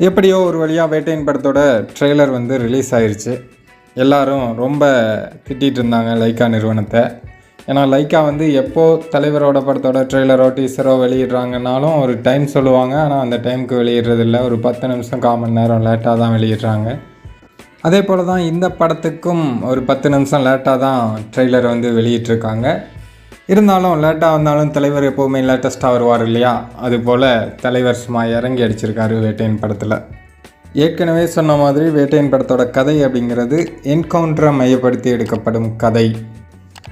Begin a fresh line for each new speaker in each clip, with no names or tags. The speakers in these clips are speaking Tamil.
எப்படியோ ஒரு வழியாக வேட்டையின் படத்தோட ட்ரெய்லர் வந்து ரிலீஸ் ஆயிடுச்சு. எல்லோரும் ரொம்ப திட்டிகிட்டு இருந்தாங்க லைக்கா நிறுவனத்தை. ஏன்னா லைக்கா வந்து எப்போது தலைவரோட படத்தோட ட்ரெய்லரோ டீசரோ வெளியிடுறாங்கனாலும் ஒரு டைம் சொல்லுவாங்க. ஆனால் அந்த டைமுக்கு வெளியிடுறதில்ல. ஒரு 10 நிமிஷம் 1/4 மணி நேரம் லேட்டாக தான் வெளியிடுறாங்க. அதே போல் தான் இந்த படத்துக்கும் ஒரு 10 நிமிஷம் லேட்டாக தான் ட்ரெய்லர் வந்து வெளியிட்ருக்காங்க. இருந்தாலும் லேட்டாக வந்தாலும் தலைவர் எப்போவுமே லேட்டஸ்ட்டாக வருவார் இல்லையா? அதுபோல் தலைவர் சும்மா இறங்கி அடிச்சிருக்காரு வேட்டையின் படத்தில். ஏற்கனவே சொன்ன மாதிரி வேட்டையின் படத்தோட கதை அப்படிங்கிறது என்கவுண்டரை மையப்படுத்தி எடுக்கப்படும் கதை.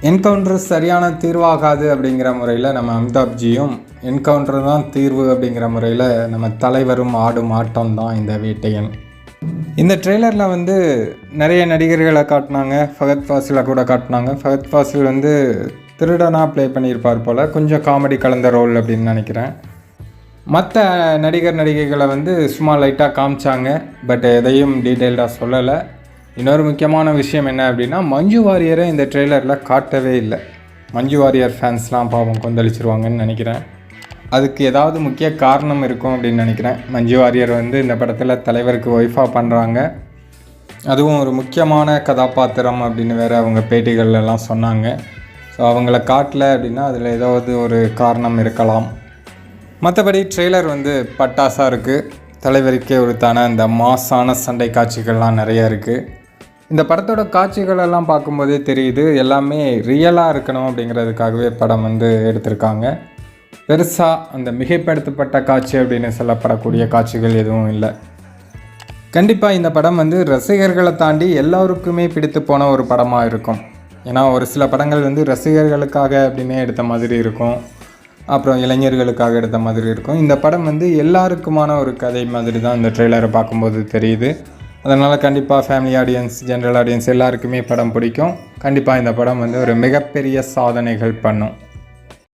என்கவுண்டர் சரியான தீர்வாகாது அப்படிங்கிற முறையில் நம்ம அமிதாப்ஜியும், என்கவுண்டர் தான் தீர்வு அப்படிங்கிற முறையில் நம்ம தலைவரும் ஆடும் ஆட்டம் தான் இந்த வேட்டையன். இந்த ட்ரெய்லரில் வந்து நிறைய நடிகர்களை காட்டினாங்க. ஃபஹத் ஃபாசிலை கூட காட்டினாங்க. ஃபஹத் ஃபாசில் வந்து திருடனாக ப்ளே பண்ணியிருப்பார் போல். கொஞ்சம் காமெடி கலந்த ரோல் அப்படின்னு நினைக்கிறேன். மற்ற நடிகைகளை வந்து சும்மா லைட்டாக காமிச்சாங்க. பட் எதையும் டீட்டெயில்டாக சொல்லலை. இன்னொரு முக்கியமான விஷயம் என்ன அப்படின்னா, மஞ்சு வாரியரை இந்த ட்ரெய்லரில் காட்டவே இல்லை. மஞ்சு வாரியர் ஃபேன்ஸ்லாம் பாவம் கொந்தளிச்சிருவாங்கன்னு நினைக்கிறேன். அதுக்கு ஏதாவது முக்கிய காரணம் இருக்கும் அப்படின்னு நினைக்கிறேன். மஞ்சு வாரியர் வந்து இந்த படத்தில் தலைவருக்கு ஒய்ஃபாக பண்ணுறாங்க. அதுவும் ஒரு முக்கியமான கதாபாத்திரம் அப்படின்னு வேறு அவங்க பேட்டிகள்லாம் சொன்னாங்க. ஸோ அவங்கள காட்டல அப்படின்னா அதில் ஏதாவது ஒரு காரணம் இருக்கலாம். மற்றபடி ட்ரெய்லர் வந்து பட்டாசாக இருக்குது. தலைவருக்கே உரித்தான இந்த மாஸான சண்டை காட்சிகள்லாம் நிறைய இருக்குது. இந்த படத்தோட காட்சிகளெல்லாம் பார்க்கும்போதே தெரியுது எல்லாமே ரியலாக இருக்கணும் அப்படிங்கிறதுக்காகவே படம் வந்து எடுத்திருக்காங்க. பெருசாக அந்த மிகைப்படுத்தப்பட்ட காட்சி அப்படின்னு சொல்லப்படக்கூடிய காட்சிகள் எதுவும் இல்லை. கண்டிப்பாக இந்த படம் வந்து ரசிகர்களை தாண்டி எல்லோருக்குமே பிடித்து போன ஒரு படமாக இருக்கும். ஏன்னா ஒரு சில படங்கள் வந்து ரசிகர்களுக்காக அப்படின்னே எடுத்த மாதிரி இருக்கும், அப்புறம் இளைஞர்களுக்காக எடுத்த மாதிரி இருக்கும். இந்த படம் வந்து எல்லாருக்குமான ஒரு கதை மாதிரி தான் இந்த ட்ரெய்லரை பார்க்கும்போது தெரியுது. அதனால் கண்டிப்பாக ஃபேமிலி ஆடியன்ஸ், ஜென்ரல் ஆடியன்ஸ் எல்லாருக்குமே படம் பிடிக்கும். கண்டிப்பாக இந்த படம் வந்து ஒரு மிகப்பெரிய சாதனைகள் பண்ணும்.